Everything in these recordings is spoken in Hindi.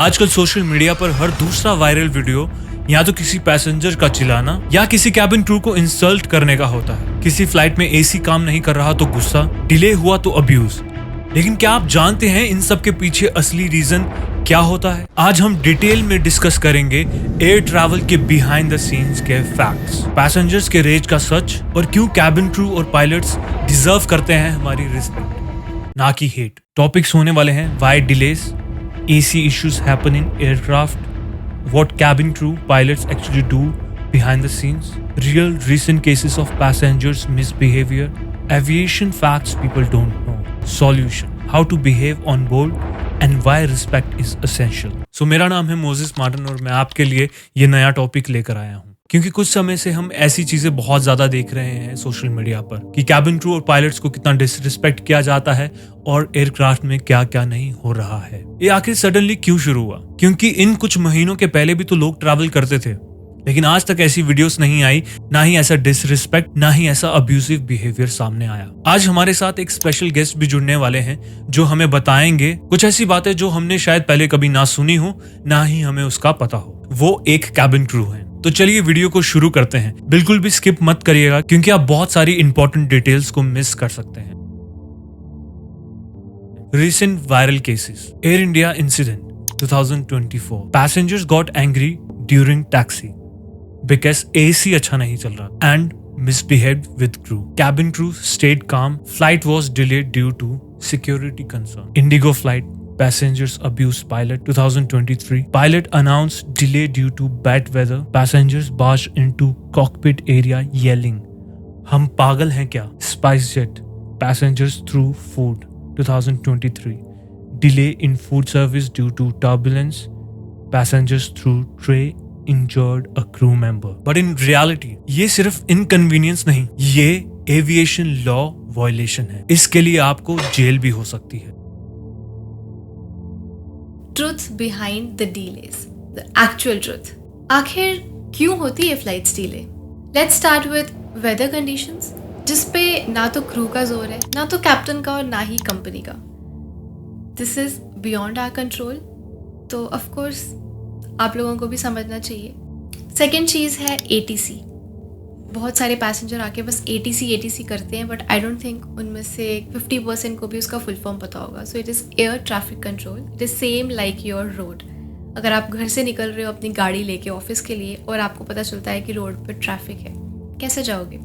आजकल सोशल मीडिया पर हर दूसरा वायरल वीडियो या तो किसी पैसेंजर का चिल्लाना या किसी कैबिन क्रू को इंसल्ट करने का होता है। किसी फ्लाइट में एसी काम नहीं कर रहा तो गुस्सा, डिले हुआ तो अब्यूज। लेकिन क्या आप जानते हैं इन सब के पीछे असली रीजन क्या होता है? आज हम डिटेल में डिस्कस करेंगे एयर ट्रैवल के बिहाइंड द सीन्स के फैक्ट्स, पैसेंजर्स के रेज का सच और क्यों कैबिन क्रू और पायलट्स डिजर्व करते हैं हमारी रिस्पेक्ट ना कि हेट। टॉपिक्स होने वाले हैं why delays, AC issues happen in aircraft, what cabin crew pilots actually do behind the scenes, real recent cases of passengers misbehavior, aviation facts people don't know, solution, how to behave on board and why respect is essential. So मेरा नाम है मोजेस मार्टिन और मैं आपके लिए ये नया टॉपिक लेकर आया हूँ क्योंकि कुछ समय से हम ऐसी चीजें बहुत ज्यादा देख रहे हैं सोशल मीडिया पर कि कैबिन क्रू और पायलट्स को कितना डिसरिस्पेक्ट किया जाता है और एयरक्राफ्ट में क्या क्या नहीं हो रहा है। ये आखिर सडनली क्यों शुरू हुआ? क्योंकि इन कुछ महीनों के पहले भी तो लोग ट्रैवल करते थे, लेकिन आज तक ऐसी वीडियोस नहीं आई, ना ही ऐसा डिसरिस्पेक्ट, ना ही ऐसा अब्यूसिव बिहेवियर सामने आया। आज हमारे साथ एक स्पेशल गेस्ट भी जुड़ने वाले हैं जो हमें बताएंगे कुछ ऐसी बातें जो हमने शायद पहले कभी ना सुनी हो, ना ही हमें उसका पता हो। वो एक कैबिन क्रू है। तो चलिए वीडियो को शुरू करते हैं। बिल्कुल भी स्किप मत करिएगा क्योंकि आप बहुत सारी इंपॉर्टेंट डिटेल्स को मिस कर सकते हैं। Recent viral cases. Air India incident 2024. Passengers got angry during taxi because AC अच्छा नहीं चल रहा and misbehaved with crew. Cabin crew stayed calm. Flight was delayed due to security concern. Indigo flight. Passengers abused pilot 2023. Pilot announced delay due to bad weather. Passengers barged into cockpit area yelling. हम पागल हैं क्या? SpiceJet. Passengers threw food 2023. Delay in food service due to turbulence. Passengers threw tray, injured a crew member. But in reality, ये सिर्फ inconvenience नहीं, ये aviation law violation है। इसके लिए आपको जेल भी हो सकती है। Truth behind the delays, the actual truth. आखिर क्यों होती है flights delay? Let's start with weather conditions, जिसपे ना तो क्रू का जोर है, ना तो कैप्टन का और ना ही कंपनी का। This is beyond our control, तो ऑफ कोर्स आप लोगों को भी समझना चाहिए। सेकेंड चीज़ है ATC। बहुत सारे पैसेंजर आके बस ATC करते हैं, बट आई डोंट थिंक उनमें से 50% को भी उसका फुल फॉर्म पता होगा। So it is air traffic control. It is same like your road. अगर आप घर से निकल रहे हो अपनी गाड़ी लेके ऑफिस के लिए और आपको पता चलता है कि रोड पर ट्रैफिक है, कैसे जाओगे?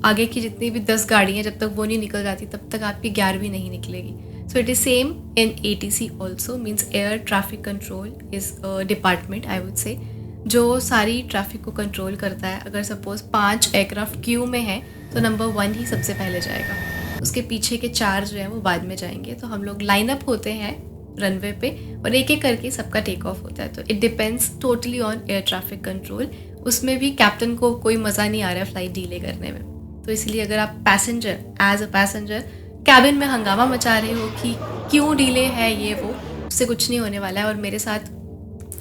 आगे की जितनी भी 10 गाड़ियाँ जब तक वो नहीं निकल जाती तब तक आपकी 11वीं नहीं निकलेगी। So it is same in ATC also, means air traffic control is a department I would say, जो सारी ट्रैफिक को कंट्रोल करता है। अगर सपोज 5 एयरक्राफ्ट क्यू में है तो नंबर 1 ही सबसे पहले जाएगा, उसके पीछे के 4 जो हैं वो बाद में जाएंगे। तो हम लोग लाइन अप होते हैं रनवे पे और एक एक करके सबका टेक ऑफ होता है। तो it depends totally on air traffic control. उसमें भी कैप्टन को कोई मज़ा नहीं आ रहा है फ्लाइट डिले करने में। तो इसलिए अगर आप passenger as a passenger cabin में हंगामा मचा रहे हो कि क्यों डिले है ये वो, उससे कुछ नहीं होने वाला है। और मेरे साथ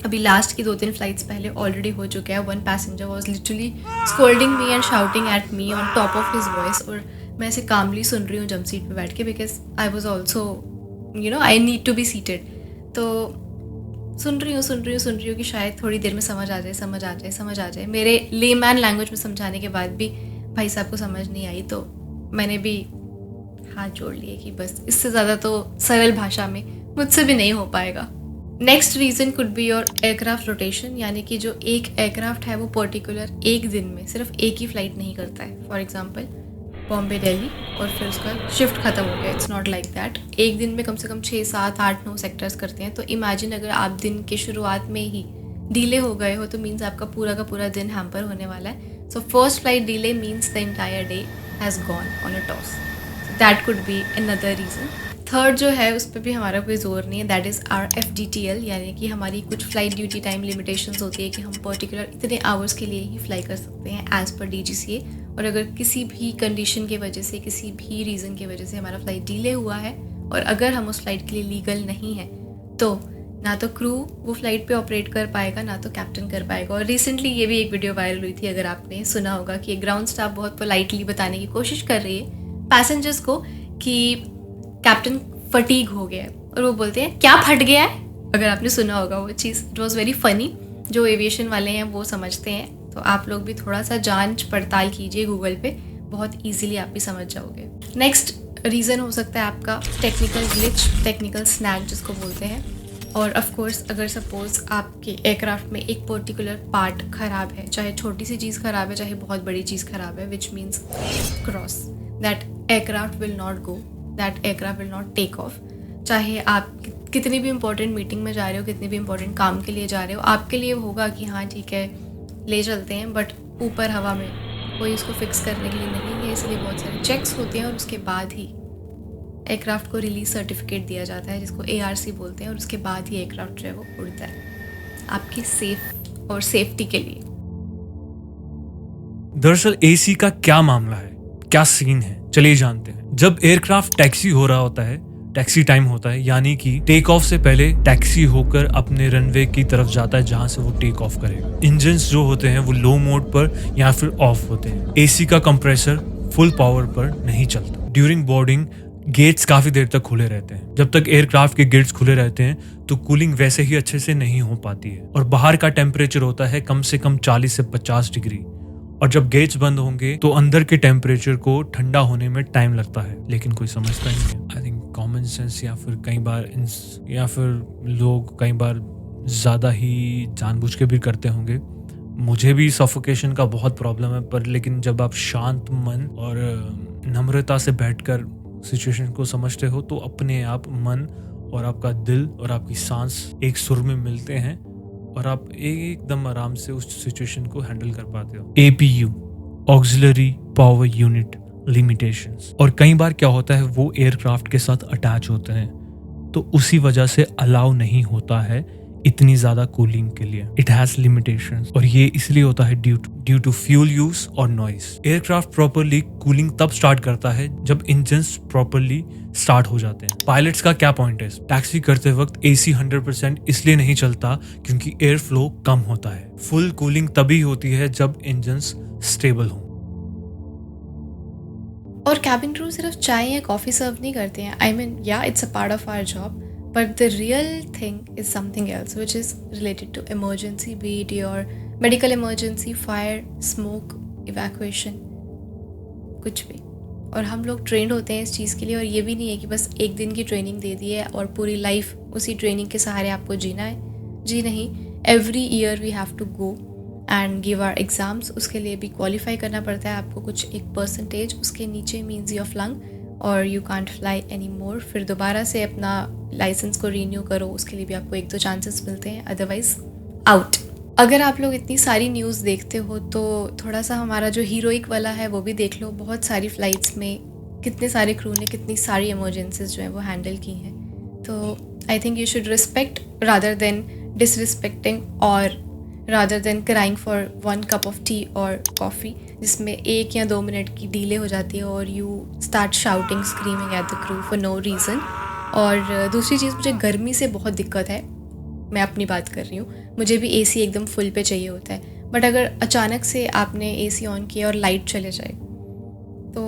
अभी लास्ट की 2-3 फ्लाइट्स पहले ऑलरेडी हो चुका है। One passenger was literally scolding me and shouting at me on top of his voice, और मैं ऐसे कामली सुन रही हूँ जंप सीट पे बैठ के, because I was also I need to be seated. तो सुन रही हूँ कि शायद थोड़ी देर में समझ आ जाए। मेरे लेमैन लैंग्वेज में समझाने के बाद भी भाई साहब को समझ नहीं आई, तो मैंने भी हाथ जोड़ लिए कि बस इससे ज़्यादा तो सरल भाषा में मुझसे भी नहीं हो पाएगा। Next reason could be your aircraft rotation, यानी कि जो एक एयरक्राफ्ट है वो पर्टिकुलर एक दिन में सिर्फ एक ही फ़्लाइट नहीं करता है। फॉर एग्जांपल बॉम्बे दिल्ली और फिर उसका शिफ्ट ख़त्म हो गया। It's not like that. एक दिन में कम से कम 6, 7, 8, 9 सेक्टर्स करते हैं। तो इमेजिन अगर आप दिन के शुरुआत में ही डिले हो गए हो तो मीन्स आपका पूरा का पूरा दिन हैम्पर होने वाला है। So first flight delay means the entire day has gone on a toss. So that could be another reason. Third जो है उस पर भी हमारा कोई जोर नहीं है, दैट इज़ आर FDTL, यानी कि हमारी कुछ फ्लाइट ड्यूटी टाइम लिमिटेशंस होती है कि हम पर्टिकुलर इतने आवर्स के लिए ही फ्लाई कर सकते हैं एज़ पर DGCA। और अगर किसी भी कंडीशन की वजह से, किसी भी रीज़न की वजह से हमारा फ्लाइट डिले हुआ है और अगर हम उस फ्लाइट के लिए लीगल नहीं है तो ना तो क्रू वो फ्लाइट पे ऑपरेट कर पाएगा, ना तो कैप्टन कर पाएगा। और रिसेंटली ये भी एक वीडियो वायरल हुई थी, अगर आपने सुना होगा, कि ग्राउंड स्टाफ बहुत पोलाइटली बताने की कोशिश कर रही है पैसेंजर्स को कि कैप्टन फटीग हो गया है, और वो बोलते हैं क्या फट गया है, अगर आपने सुना होगा वो चीज़, इट वॉज़ वेरी फनी। जो एविएशन वाले हैं वो समझते हैं, तो आप लोग भी थोड़ा सा जांच पड़ताल कीजिए गूगल पे, बहुत ईजिली आप भी समझ जाओगे। नेक्स्ट रीज़न हो सकता है आपका टेक्निकल ग्लिच, टेक्निकल स्नैग जिसको बोलते हैं। और ऑफ कोर्स अगर सपोज आपके एयरक्राफ्ट में एक पर्टिकुलर पार्ट ख़राब है, चाहे छोटी सी चीज़ ख़राब है चाहे बहुत बड़ी चीज़ ख़राब है, which means cross, that aircraft will not go, that aircraft will not take off. चाहे आप कितनी भी इंपॉर्टेंट मीटिंग में जा रहे हो, कितनी भी इंपॉर्टेंट काम के लिए जा रहे हो, आपके लिए होगा कि हाँ ठीक है ले चलते हैं, बट ऊपर हवा में कोई उसको फिक्स करने के लिए नहीं है, इसलिए बहुत सारे चेक्स होते हैं और उसके बाद ही एयरक्राफ्ट को रिलीज सर्टिफिकेट दिया जाता है, जिसको ARC बोलते हैं, और उसके बाद ही एयरक्राफ्ट जो है वो उड़ता है आपकी सेफ और सेफ्टी के लिए। दरअसल AC का क्या मामला है, क्या सीन है, चलिए जानते हैं। जब एयरक्राफ्ट टैक्सी हो रहा होता है, टैक्सी टाइम होता है, यानी कि टेक ऑफ से पहले टैक्सी होकर अपने रनवे की तरफ जाता है जहां से वो टेक ऑफ करेगा। इंजन्स जो होते हैं वो लो मोड पर या फिर ऑफ होते हैं। AC का कंप्रेसर फुल पावर पर नहीं चलता। ड्यूरिंग बोर्डिंग गेट्स काफी देर तक खुले रहते हैं। जब तक एयरक्राफ्ट के गेट्स खुले रहते हैं तो कूलिंग वैसे ही अच्छे से नहीं हो पाती है और बाहर का टेम्परेचर होता है कम से कम 40 से 50 डिग्री, और जब गेट्स बंद होंगे तो अंदर के टेम्परेचर को ठंडा होने में टाइम लगता है, लेकिन कोई समझता नहीं है। आई थिंक कॉमन सेंस या फिर लोग कई बार ज़्यादा ही जानबूझ के भी करते होंगे। मुझे भी सफोकेशन का बहुत प्रॉब्लम है, पर लेकिन जब आप शांत मन और नम्रता से बैठकर सिचुएशन को समझते हो तो अपने आप मन और आपका दिल और आपकी सांस एक सुर में मिलते हैं और आप एकदम आराम से उस सिचुएशन को हैंडल कर पाते हो। APU, auxiliary power unit limitations, और कई बार क्या होता है वो एयरक्राफ्ट के साथ अटैच होते हैं तो उसी वजह से अलाउ नहीं होता है इतनी ज्यादा कूलिंग के लिए। इट हैज लिमिटेशंस, और ये इसलिए होता है ड्यू टू फ्यूल यूज और नॉइस। एयरक्राफ्ट प्रॉपरली कूलिंग तब स्टार्ट करता है जब इंजन्स प्रॉपरली स्टार्ट हो जाते हैं। पायलट्स का क्या पॉइंट है, टैक्सी करते वक्त AC 100% इसलिए नहीं चलता क्योंकि एयर फ्लो कम होता है। फुल कूलिंग तभी होती है जब इंजन्स स्टेबल हो। और कैबिन क्रू सिर्फ चाय या कॉफ़ी सर्व नहीं करते हैं। I mean yeah it's a part of our job, but the real thing is something else, which is related to emergency, be it your medical emergency, fire, smoke, evacuation, कुछ भी। और हम लोग ट्रेंड होते हैं इस चीज़ के लिए, और ये भी नहीं है कि बस एक दिन की ट्रेनिंग दे दी है और पूरी लाइफ उसी ट्रेनिंग के सहारे आपको जीना है। जी नहीं, every year we have to go and give our exams. उसके लिए भी क्वालिफाई करना पड़ता है आपको कुछ एक परसेंटेज, उसके नीचे मीन्स योर फ्लंग और you can't fly any more. फिर दोबारा से अपना लाइसेंस को रीन्यू करो, उसके लिए भी आपको 1-2 चांसेस मिलते हैं, अदरवाइज आउट। अगर आप लोग इतनी सारी न्यूज़ देखते हो तो थोड़ा सा हमारा जो हीरोइक वाला है वो भी देख लो। बहुत सारी फ़्लाइट्स में कितने सारे क्रू ने कितनी सारी इमरजेंसीज जो है वो हैंडल की हैं। तो I think you should respect rather than disrespecting, और rather than crying for 1 cup of tea और कॉफ़ी जिसमें 1 या 2 मिनट की डीले हो जाती है और you start shouting screaming at the crew for no reason. और दूसरी चीज़, मुझे गर्मी से बहुत दिक्कत है, मैं अपनी बात कर रही हूँ। मुझे भी AC एकदम फुल पे चाहिए होता है, बट अगर अचानक से आपने AC ऑन किया और लाइट चले जाए तो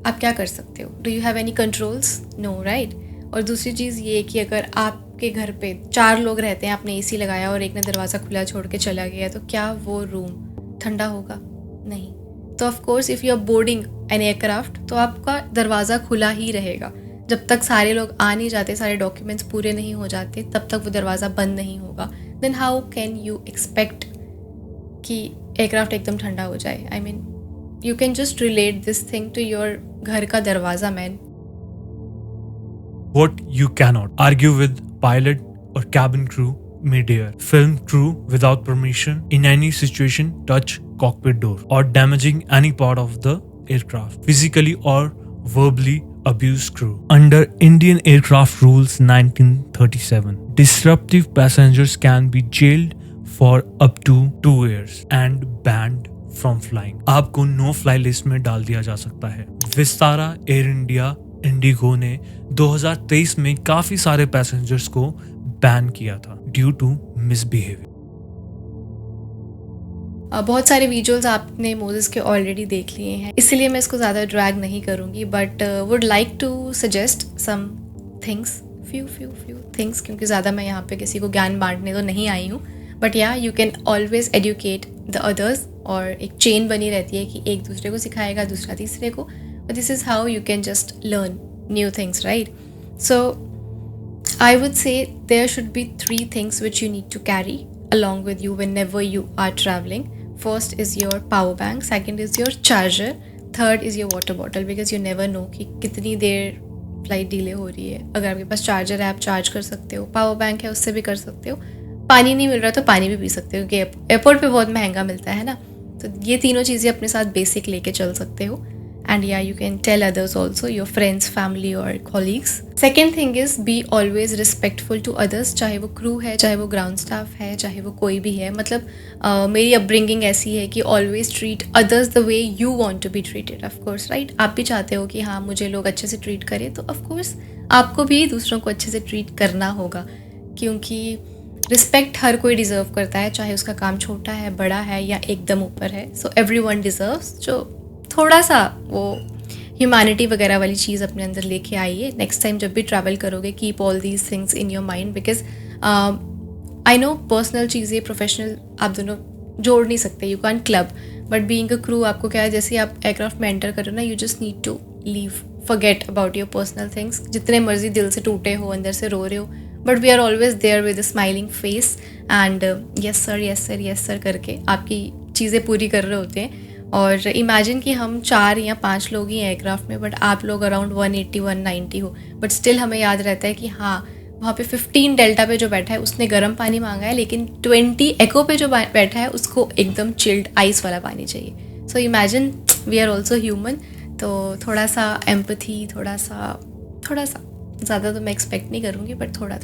आप क्या कर सकते हो? Do you have any controls? No, right. और दूसरी चीज़ ये कि अगर आपके घर पे 4 लोग रहते हैं, आपने AC लगाया और एक ने दरवाज़ा खुला छोड़ के चला गया, तो क्या वो रूम ठंडा होगा? नहीं। तो of course if you are boarding an aircraft तो आपका दरवाज़ा खुला ही रहेगा। जब तक सारे लोग आ नहीं जाते, सारे डॉक्यूमेंट्स पूरे नहीं हो जाते, तब तक वो दरवाज़ा बंद नहीं होगा। Then how can you expect कि एयरक्राफ्ट एकदम ठंडा हो जाए? I mean you can just relate this thing to your घर का दरवाज़ा, man. What you cannot argue with pilot or cabin crew mid-air. Film crew without permission in any situation touch cockpit door or damaging any part of the aircraft. Physically or verbally abuse crew. Under Indian Aircraft Rules 1937, disruptive passengers can be jailed for up to 2 years and banned from flying. आपको no fly list में डाल दिया जा सकता है। विस्तारा, एयर इंडिया, इंडिगो ने 2023 में काफी सारे पैसेंजर्स को बैन किया था ड्यू टू मिसबिहेवियर। बहुत सारे विजुअल्स आपने मोजेस के ऑलरेडी देख लिए हैं, इसलिए मैं इसको ज़्यादा ड्रैग नहीं करूँगी, but would like to suggest some things few things, क्योंकि ज़्यादा मैं यहाँ पे किसी को ज्ञान बांटने तो नहीं आई हूँ, but yeah you can always educate the others, और एक चेन बनी रहती है कि एक दूसरे को सिखाएगा, दूसरा तीसरे को, और this is how you can just learn new things, right? So I would say there should be 3 things which you need to carry along with you whenever you are traveling. First is your power bank, second is your charger, third is your water bottle, because you never know कि कितनी देर फ्लाइट डिले हो रही है. अगर आपके पास चार्जर है आप चार्ज कर सकते हो, पावर बैंक है उससे भी कर सकते हो, पानी नहीं मिल रहा तो पानी भी पी सकते हो, क्योंकि एयरपोर्ट पे बहुत महंगा मिलता है ना. तो ये तीनों चीज़ें अपने साथ बेसिक लेके चल सकते हो. And yeah, you can tell others also, your friends, family or colleagues. Second thing is be always respectful to others, चाहे वो crew है, चाहे वो ground staff है, चाहे वो कोई भी है. मतलब मेरी upbringing ऐसी है कि always treat others the way you want to be treated, of course, right? आप भी चाहते हो कि हाँ मुझे लोग अच्छे से treat करें, तो of course आपको भी दूसरों को अच्छे से treat करना होगा, क्योंकि रिस्पेक्ट हर कोई डिज़र्व करता है, चाहे उसका काम छोटा है, बड़ा है या एकदम ऊपर है. So everyone deserves. जो थोड़ा सा वो ह्यूमैनिटी वगैरह वाली चीज़ अपने अंदर लेके आइए. नेक्स्ट टाइम जब भी ट्रैवल करोगे, keep all these things in your mind, because I know personal चीज़ें प्रोफेशनल आप दोनों जोड़ नहीं सकते, you can club, but being a crew आपको क्या है, जैसे आप एयरक्राफ्ट में एंटर करो ना, you just need to leave, forget about your personal things. जितने मर्जी दिल से टूटे हो, अंदर से रो रहे हो, but we are always there with a smiling face and yes sir yes sir yes sir करके आपकी चीज़ें पूरी कर रहे होते हैं. और इमेजिन कि हम 4 या 5 लोग ही एयरक्राफ्ट में, बट आप लोग अराउंड 180-190 हो, बट स्टिल हमें याद रहता है कि हाँ वहाँ पे 15 डेल्टा पे जो बैठा है उसने गर्म पानी मांगा है, लेकिन 20 एको पे जो बैठा है उसको एकदम चिल्ड आइस वाला पानी चाहिए. So imagine we are also human. तो थोड़ा सा एम्पथी, थोड़ा सा ज़्यादा तो मैं एक्सपेक्ट नहीं करूँगी, बट थोड़ा.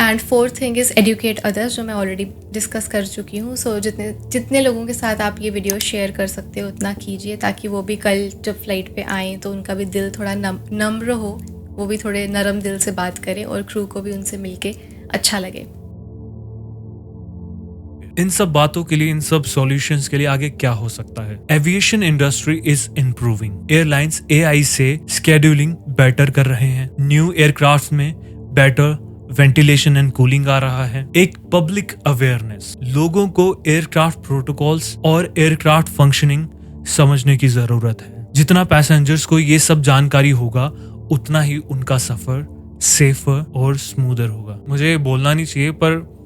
And fourth thing is educate others, जो मैं ऑलरेडी डिस्कस कर चुकी हूँ. सो जितने लोगों के साथ आप ये वीडियो शेयर कर सकते हो उतना कीजिए, ताकि वो भी कल जब फ्लाइट पे आएँ तो उनका भी दिल थोड़ा नम्र हो, वो भी थोड़े नरम दिल से बात करें और क्रू को भी उनसे मिलके अच्छा लगे. इन सब बातों के लिए, इन सब सॉल्यूशंस के लिए आगे क्या हो सकता है? Aviation industry is improving. Airlines AI से स्केड्यूलिंग बेटर कर रहे हैं. न्यू एयरक्राफ्ट में बेटर वेंटिलेशन एंड कूलिंग आ रहा है. एक पब्लिक अवेयरनेस, लोगों को एयरक्राफ्ट प्रोटोकॉल्स और एयरक्राफ्ट फंक्शनिंग समझने की जरूरत है. जितना पैसेंजर्स को ये सब जानकारी होगा उतना ही उनका सफर सेफर और स्मूदर होगा. मुझे बोलना नहीं चाहिए, पर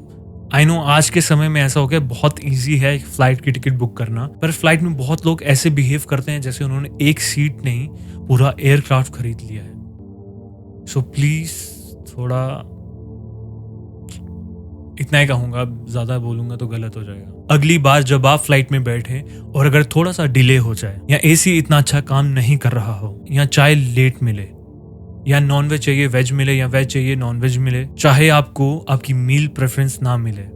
आई नो आज के समय में ऐसा हो गया, बहुत इजी है एक फ्लाइट की टिकट बुक करना, पर फ्लाइट में बहुत लोग ऐसे बिहेव करते हैं जैसे उन्होंने एक सीट नहीं पूरा एयरक्राफ्ट खरीद लिया है. सो प्लीज थोड़ा, इतना ही कहूंगा, ज्यादा बोलूंगा तो गलत हो जाएगा. अगली बार जब आप फ्लाइट में बैठे और अगर थोड़ा सा डिले हो जाए, या AC इतना अच्छा काम नहीं कर रहा हो, या चाय लेट मिले, या नॉन वेज चाहिए वेज मिले, या वेज चाहिए नॉन वेज मिले, चाहे आपको आपकी मील प्रेफरेंस ना मिले,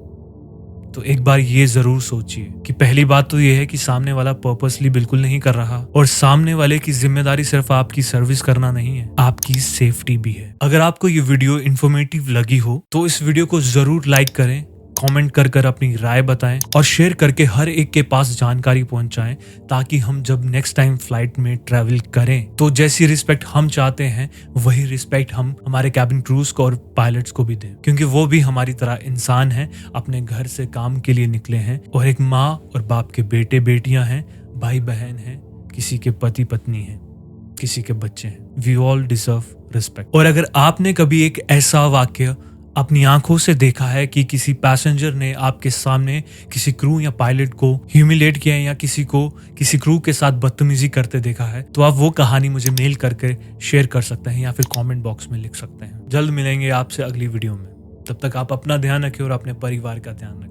तो एक बार ये जरूर सोचिए कि पहली बात तो ये है कि सामने वाला पर्पसली बिल्कुल नहीं कर रहा, और सामने वाले की जिम्मेदारी सिर्फ आपकी सर्विस करना नहीं है, आपकी सेफ्टी भी है. अगर आपको ये वीडियो इंफॉर्मेटिव लगी हो तो इस वीडियो को जरूर लाइक करें, कमेंट कर अपनी राय बताएं और शेयर करके हर एक के पास जानकारी पहुंचाएं, ताकि हम जब नेक्स्ट टाइम फ्लाइट में ट्रैवल करें तो जैसी रिस्पेक्ट हम चाहते हैं वही रिस्पेक्ट हम हमारे कैबिन क्रूज को और पायलट्स को भी दें, क्योंकि वो भी हमारी तरह इंसान हैं, अपने घर से काम के लिए निकले हैं, और एक माँ और बाप के बेटे बेटियां हैं, भाई बहन हैं, किसी के पति पत्नी हैं, किसी के बच्चे हैं. We all deserve respect. और अगर आपने कभी एक ऐसा वाक्य अपनी आंखों से देखा है कि किसी पैसेंजर ने आपके सामने किसी क्रू या पायलट को ह्यूमिलेट किया है, या किसी क्रू के साथ बदतमीजी करते देखा है, तो आप वो कहानी मुझे मेल करके शेयर कर सकते हैं या फिर कमेंट बॉक्स में लिख सकते हैं. जल्द मिलेंगे आपसे अगली वीडियो में. तब तक आप अपना ध्यान रखें और अपने परिवार का ध्यान रखें.